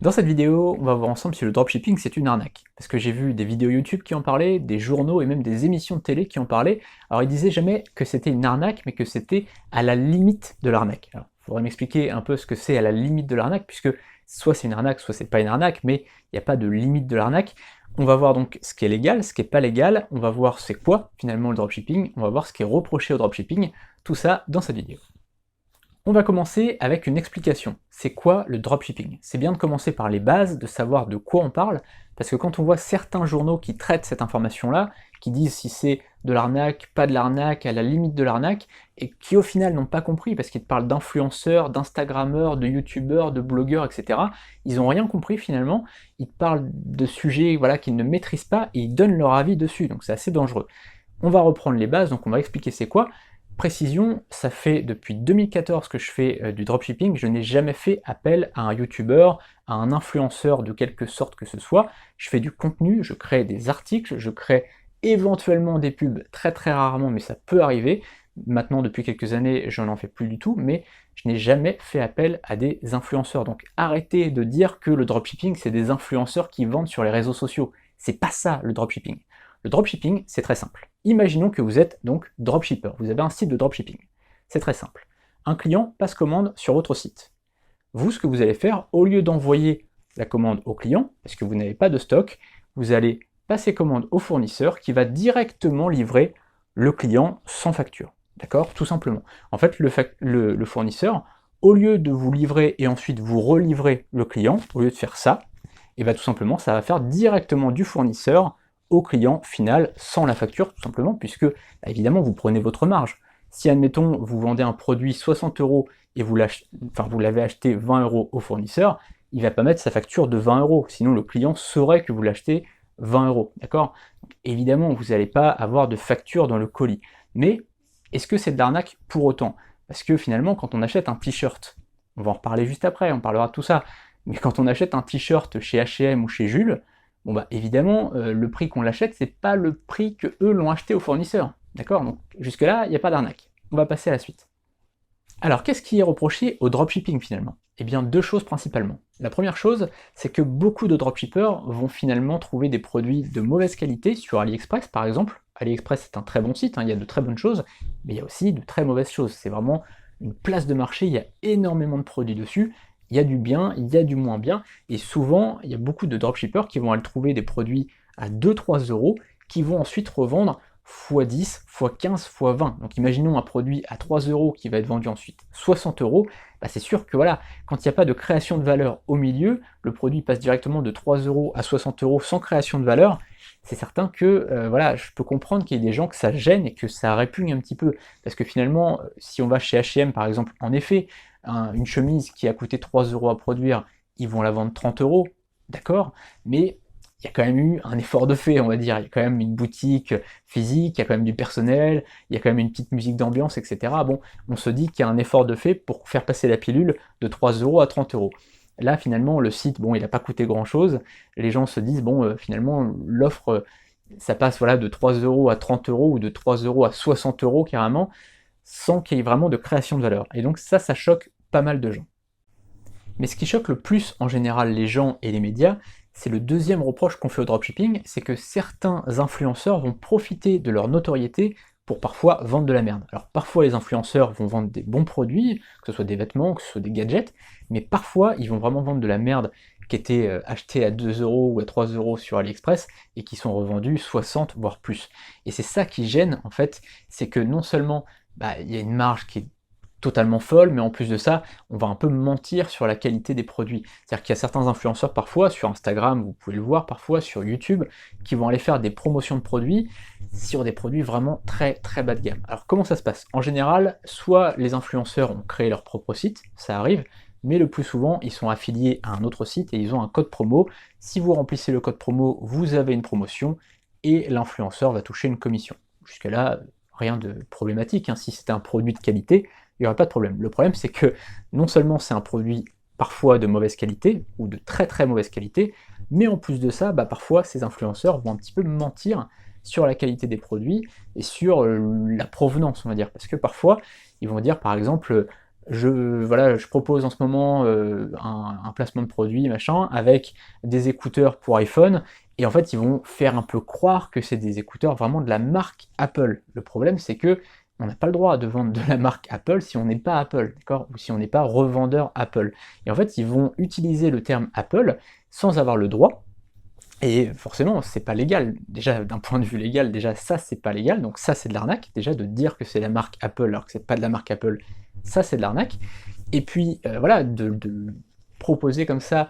Dans cette vidéo, on va voir ensemble si le dropshipping c'est une arnaque. Parce que j'ai vu des vidéos YouTube qui en parlaient, des journaux et même des émissions de télé qui en parlaient. Alors ils disaient jamais que c'était une arnaque, mais que c'était à la limite de l'arnaque. Alors il faudrait m'expliquer un peu ce que c'est à la limite de l'arnaque, puisque soit c'est une arnaque, soit c'est pas une arnaque, mais il n'y a pas de limite de l'arnaque. On va voir donc ce qui est légal, ce qui est pas légal, on va voir c'est quoi finalement le dropshipping, on va voir ce qui est reproché au dropshipping, tout ça dans cette vidéo. On va commencer avec une explication. C'est quoi le dropshipping? C'est bien de commencer par les bases, de savoir de quoi on parle, parce que quand on voit certains journaux qui traitent cette information-là, qui disent si c'est de l'arnaque, pas de l'arnaque, à la limite de l'arnaque, et qui au final n'ont pas compris, parce qu'ils parlent d'influenceurs, d'instagrammeurs, de youtubeurs, de blogueurs, etc. Ils n'ont rien compris finalement, ils parlent de sujets voilà, qu'ils ne maîtrisent pas, et ils donnent leur avis dessus, donc c'est assez dangereux. On va reprendre les bases, donc on va expliquer c'est quoi. Précision, ça fait depuis 2014 que je fais du dropshipping, je n'ai jamais fait appel à un youtubeur, à un influenceur de quelque sorte que ce soit. Je fais du contenu, je crée des articles, je crée éventuellement des pubs, très très rarement, mais ça peut arriver. Maintenant, depuis quelques années, je n'en fais plus du tout, mais je n'ai jamais fait appel à des influenceurs. Donc arrêtez de dire que le dropshipping, c'est des influenceurs qui vendent sur les réseaux sociaux. C'est pas ça le dropshipping. Le dropshipping, c'est très simple. Imaginons que vous êtes donc dropshipper, vous avez un site de dropshipping. C'est très simple. Un client passe commande sur votre site. Vous, ce que vous allez faire, au lieu d'envoyer la commande au client, parce que vous n'avez pas de stock, vous allez passer commande au fournisseur qui va directement livrer le client sans facture. D'accord? Tout simplement. En fait, le fournisseur, au lieu de vous livrer et ensuite vous relivrer le client, au lieu de faire ça, et bien tout simplement, ça va faire directement du fournisseur au client final sans la facture, tout simplement, puisque bah, évidemment vous prenez votre marge. Si admettons vous vendez un produit 60 euros et vous l'avez acheté 20 euros au fournisseur, il ne va pas mettre sa facture de 20 euros, sinon le client saurait que vous l'achetez 20 euros, d'accord? Évidemment, vous n'allez pas avoir de facture dans le colis. Mais est-ce que c'est de l'arnaque pour autant? Parce que finalement, quand on achète un t-shirt, on va en reparler juste après, on parlera de tout ça, mais quand on achète un t-shirt chez H&M ou chez Jules, bon bah évidemment, le prix qu'on l'achète, c'est pas le prix que eux l'ont acheté au fournisseur. D'accord? Donc jusque-là, il n'y a pas d'arnaque. On va passer à la suite. Alors qu'est-ce qui est reproché au dropshipping finalement? Eh bien deux choses principalement. La première chose, c'est que beaucoup de dropshippers vont finalement trouver des produits de mauvaise qualité sur AliExpress par exemple. AliExpress c'est un très bon site, hein, il y a de très bonnes choses, mais il y a aussi de très mauvaises choses. C'est vraiment une place de marché, il y a énormément de produits dessus, il y a du bien, il y a du moins bien, et souvent il y a beaucoup de dropshippers qui vont aller trouver des produits à 2-3 euros, qui vont ensuite revendre x10, x15, x20. Donc imaginons un produit à 3 euros qui va être vendu ensuite 60 euros, bah c'est sûr que voilà, quand il n'y a pas de création de valeur au milieu, le produit passe directement de 3 euros à 60 euros sans création de valeur, c'est certain que voilà, je peux comprendre qu'il y ait des gens que ça gêne et que ça répugne un petit peu. Parce que finalement, si on va chez H&M par exemple, en effet, une chemise qui a coûté 3 euros à produire, ils vont la vendre 30 euros, d'accord, mais il y a quand même eu un effort de fait, on va dire. Il y a quand même une boutique physique, il y a quand même du personnel, il y a quand même une petite musique d'ambiance, etc. Bon, on se dit qu'il y a un effort de fait pour faire passer la pilule de 3 euros à 30 euros. Là, finalement, le site, bon, il n'a pas coûté grand-chose. Les gens se disent, bon, finalement, l'offre, ça passe voilà, de 3 euros à 30 euros ou de 3 euros à 60 euros carrément, sans qu'il y ait vraiment de création de valeur. Et donc ça choque pas mal de gens. Mais ce qui choque le plus en général les gens et les médias, c'est le deuxième reproche qu'on fait au dropshipping, c'est que certains influenceurs vont profiter de leur notoriété pour parfois vendre de la merde. Alors parfois les influenceurs vont vendre des bons produits, que ce soit des vêtements, que ce soit des gadgets, mais parfois ils vont vraiment vendre de la merde qui était achetée à 2 euros ou à 3 euros sur AliExpress et qui sont revendus 60 voire plus. Et c'est ça qui gêne en fait, c'est que non seulement bah, il y a une marge qui est totalement folle, mais en plus de ça, on va un peu mentir sur la qualité des produits. C'est-à-dire qu'il y a certains influenceurs parfois, sur Instagram, vous pouvez le voir parfois, sur YouTube, qui vont aller faire des promotions de produits sur des produits vraiment très très bas de gamme. Alors comment ça se passe? En général, soit les influenceurs ont créé leur propre site, ça arrive, mais le plus souvent, ils sont affiliés à un autre site et ils ont un code promo. Si vous remplissez le code promo, vous avez une promotion et l'influenceur va toucher une commission. Jusque-là, rien de problématique, hein. Si c'était un produit de qualité, il n'y aura pas de problème. Le problème, c'est que non seulement c'est un produit parfois de mauvaise qualité, ou de très très mauvaise qualité, mais en plus de ça, bah, parfois ces influenceurs vont un petit peu mentir sur la qualité des produits et sur la provenance, on va dire. Parce que parfois, ils vont dire par exemple, je propose en ce moment un placement de produit, machin, avec des écouteurs pour iPhone, et en fait ils vont faire un peu croire que c'est des écouteurs vraiment de la marque Apple. Le problème c'est que on n'a pas le droit de vendre de la marque Apple si on n'est pas Apple, d'accord? Ou si on n'est pas revendeur Apple. Et en fait ils vont utiliser le terme Apple sans avoir le droit, et forcément, c'est pas légal. Déjà, d'un point de vue légal, déjà ça c'est pas légal, donc ça c'est de l'arnaque. Déjà de dire que c'est la marque Apple alors que c'est pas de la marque Apple, ça c'est de l'arnaque. Et puis voilà, de proposer comme ça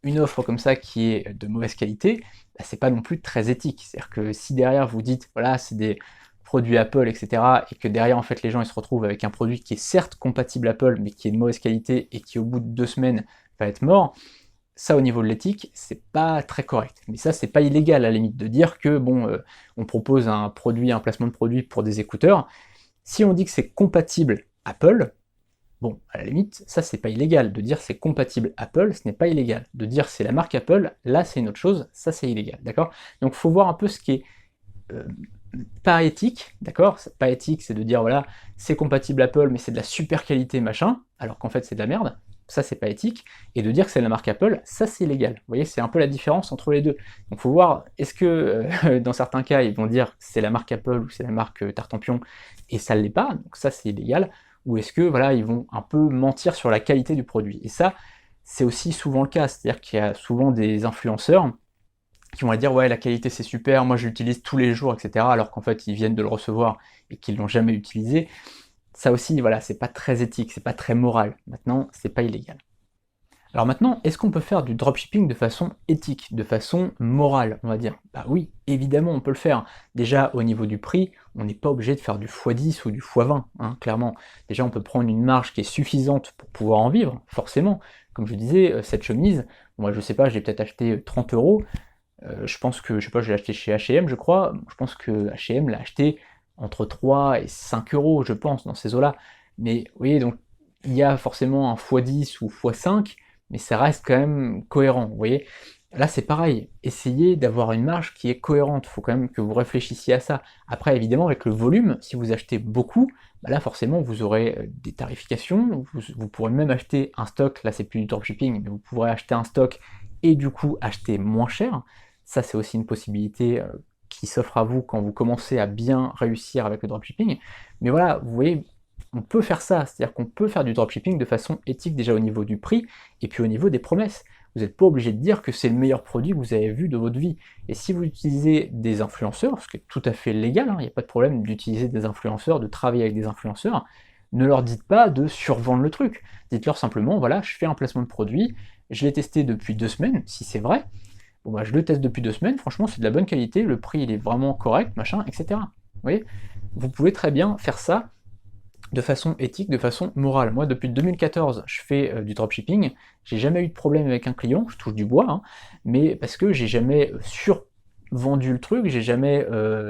une offre comme ça qui est de mauvaise qualité, bah, c'est pas non plus très éthique. C'est-à-dire que si derrière vous dites voilà c'est des produits Apple, etc., et que derrière en fait les gens ils se retrouvent avec un produit qui est certes compatible Apple, mais qui est de mauvaise qualité et qui au bout de 2 semaines va être mort, ça au niveau de l'éthique, c'est pas très correct. Mais ça, c'est pas illégal à la limite de dire que bon, on propose un produit, un placement de produit pour des écouteurs. Si on dit que c'est compatible Apple, bon, à la limite, ça c'est pas illégal. De dire c'est compatible Apple, ce n'est pas illégal. De dire c'est la marque Apple, là c'est une autre chose, ça c'est illégal, d'accord? Donc faut voir un peu ce qui est euh, pas éthique, d'accord? Pas éthique, c'est de dire voilà, c'est compatible Apple, mais c'est de la super qualité machin, alors qu'en fait c'est de la merde. Ça c'est pas éthique, et de dire que c'est la marque Apple, ça c'est légal. Vous voyez, c'est un peu la différence entre les deux. Donc faut voir, est-ce que dans certains cas ils vont dire que c'est la marque Apple ou c'est la marque Tartampion et ça l'est pas, donc ça c'est illégal, ou est-ce que voilà ils vont un peu mentir sur la qualité du produit. Et ça c'est aussi souvent le cas, c'est-à-dire qu'il y a souvent des influenceurs qui vont dire ouais la qualité c'est super, moi je l'utilise tous les jours, etc. alors qu'en fait ils viennent de le recevoir et qu'ils l'ont jamais utilisé. Ça aussi, voilà, c'est pas très éthique, c'est pas très moral. Maintenant, c'est pas illégal. Alors maintenant, est-ce qu'on peut faire du dropshipping de façon éthique, de façon morale, on va dire? Bah oui, évidemment, on peut le faire. Déjà, au niveau du prix, on n'est pas obligé de faire du x10 ou du x20, hein, clairement. Déjà, on peut prendre une marge qui est suffisante pour pouvoir en vivre, forcément. Comme je disais, cette chemise, moi je sais pas, j'ai peut-être acheté 30 euros. Je pense que, je sais pas, je l'ai acheté chez H&M, je crois. Je pense que H&M l'a acheté entre 3 et 5 euros, je pense, dans ces eaux-là. Mais vous voyez, donc il y a forcément un x10 ou x5, mais ça reste quand même cohérent, vous voyez. Là, c'est pareil, essayez d'avoir une marge qui est cohérente, il faut quand même que vous réfléchissiez à ça. Après, évidemment, avec le volume, si vous achetez beaucoup, bah là, forcément, vous aurez des tarifications, vous pourrez même acheter un stock, là, c'est plus du dropshipping, mais vous pourrez acheter un stock et du coup acheter moins cher. Ça, c'est aussi une possibilité qui s'offre à vous quand vous commencez à bien réussir avec le dropshipping. Mais voilà, vous voyez, on peut faire ça, c'est-à-dire qu'on peut faire du dropshipping de façon éthique déjà au niveau du prix et puis au niveau des promesses. Vous n'êtes pas obligé de dire que c'est le meilleur produit que vous avez vu de votre vie. Et si vous utilisez des influenceurs, ce qui est tout à fait légal, il n'y a pas de problème d'utiliser des influenceurs, de travailler avec des influenceurs, ne leur dites pas de survendre le truc. Dites-leur simplement, voilà, je fais un placement de produit, je l'ai testé depuis 2 semaines, si c'est vrai, bon bah je le teste depuis 2 semaines, franchement c'est de la bonne qualité, le prix il est vraiment correct, machin, etc. Vous voyez, vous pouvez très bien faire ça de façon éthique, de façon morale. Moi depuis 2014 je fais du dropshipping, j'ai jamais eu de problème avec un client, je touche du bois, hein, mais parce que j'ai jamais survendu le truc, j'ai jamais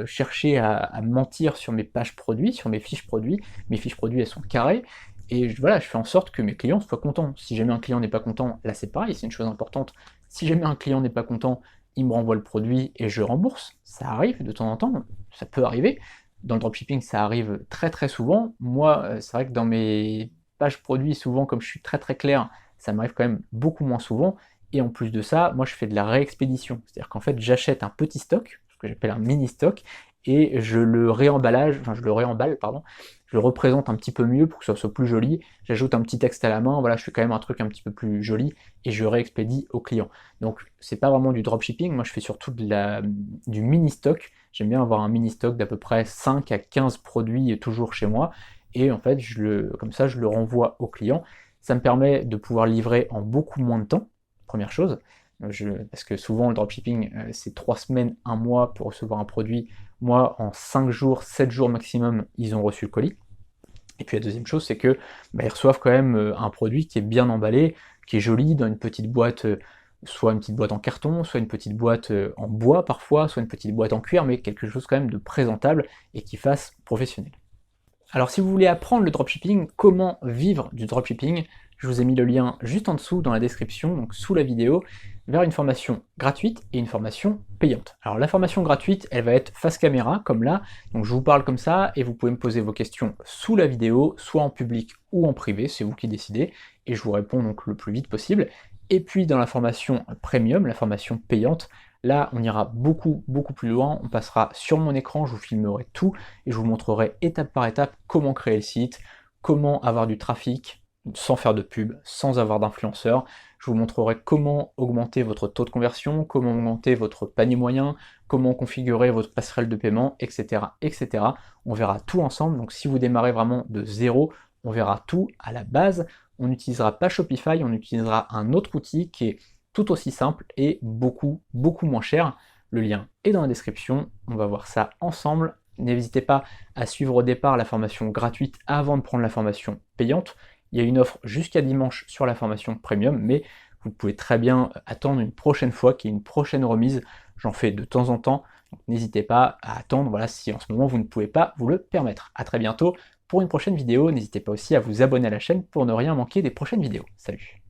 cherché à mentir sur mes pages produits, sur mes fiches produits elles sont carrées, et voilà, je fais en sorte que mes clients soient contents. Si jamais un client n'est pas content, là c'est pareil, c'est une chose importante. Si jamais un client n'est pas content, il me renvoie le produit et je rembourse. Ça arrive de temps en temps, ça peut arriver. Dans le dropshipping, ça arrive très très souvent. Moi, c'est vrai que dans mes pages produits, souvent, comme je suis très très clair, ça m'arrive quand même beaucoup moins souvent. Et en plus de ça, moi je fais de la réexpédition. C'est-à-dire qu'en fait, j'achète un petit stock, ce que j'appelle un mini stock, et je le réemballe, pardon, je le représente un petit peu mieux pour que ça soit plus joli, j'ajoute un petit texte à la main, voilà, je fais quand même un truc un petit peu plus joli, et je réexpédie au client. Donc c'est pas vraiment du dropshipping, moi je fais surtout du mini-stock, j'aime bien avoir un mini-stock d'à peu près 5 à 15 produits toujours chez moi, et en fait, comme ça, je le renvoie au client, ça me permet de pouvoir livrer en beaucoup moins de temps, première chose, parce que souvent le dropshipping c'est 3 semaines, 1 mois pour recevoir un produit. Moi en 5 jours, 7 jours maximum, ils ont reçu le colis. Et puis la deuxième chose c'est que ils reçoivent quand même un produit qui est bien emballé, qui est joli, dans une petite boîte, soit une petite boîte en carton, soit une petite boîte en bois parfois, soit une petite boîte en cuir, mais quelque chose quand même de présentable et qui fasse professionnel. Alors si vous voulez apprendre le dropshipping, comment vivre du dropshipping, je vous ai mis le lien juste en dessous dans la description, donc sous la vidéo. vers une formation gratuite et une formation payante. Alors la formation gratuite, elle va être face caméra, comme là, donc je vous parle comme ça, et vous pouvez me poser vos questions sous la vidéo, soit en public ou en privé, c'est vous qui décidez, et je vous réponds donc le plus vite possible. Et puis dans la formation premium, la formation payante, là on ira beaucoup plus loin, on passera sur mon écran, je vous filmerai tout, et je vous montrerai étape par étape comment créer le site, comment avoir du trafic, sans faire de pub, sans avoir d'influenceurs. Je vous montrerai comment augmenter votre taux de conversion, comment augmenter votre panier moyen, comment configurer votre passerelle de paiement, etc., etc. On verra tout ensemble, donc si vous démarrez vraiment de zéro, on verra tout à la base. On n'utilisera pas Shopify, on utilisera un autre outil qui est tout aussi simple et beaucoup moins cher. Le lien est dans la description, on va voir ça ensemble. N'hésitez pas à suivre au départ la formation gratuite avant de prendre la formation payante. Il y a une offre jusqu'à dimanche sur la formation premium, mais vous pouvez très bien attendre une prochaine fois, qu'il y ait une prochaine remise. J'en fais de temps en temps, donc n'hésitez pas à attendre, voilà, si en ce moment vous ne pouvez pas vous le permettre. A très bientôt pour une prochaine vidéo, n'hésitez pas aussi à vous abonner à la chaîne pour ne rien manquer des prochaines vidéos. Salut!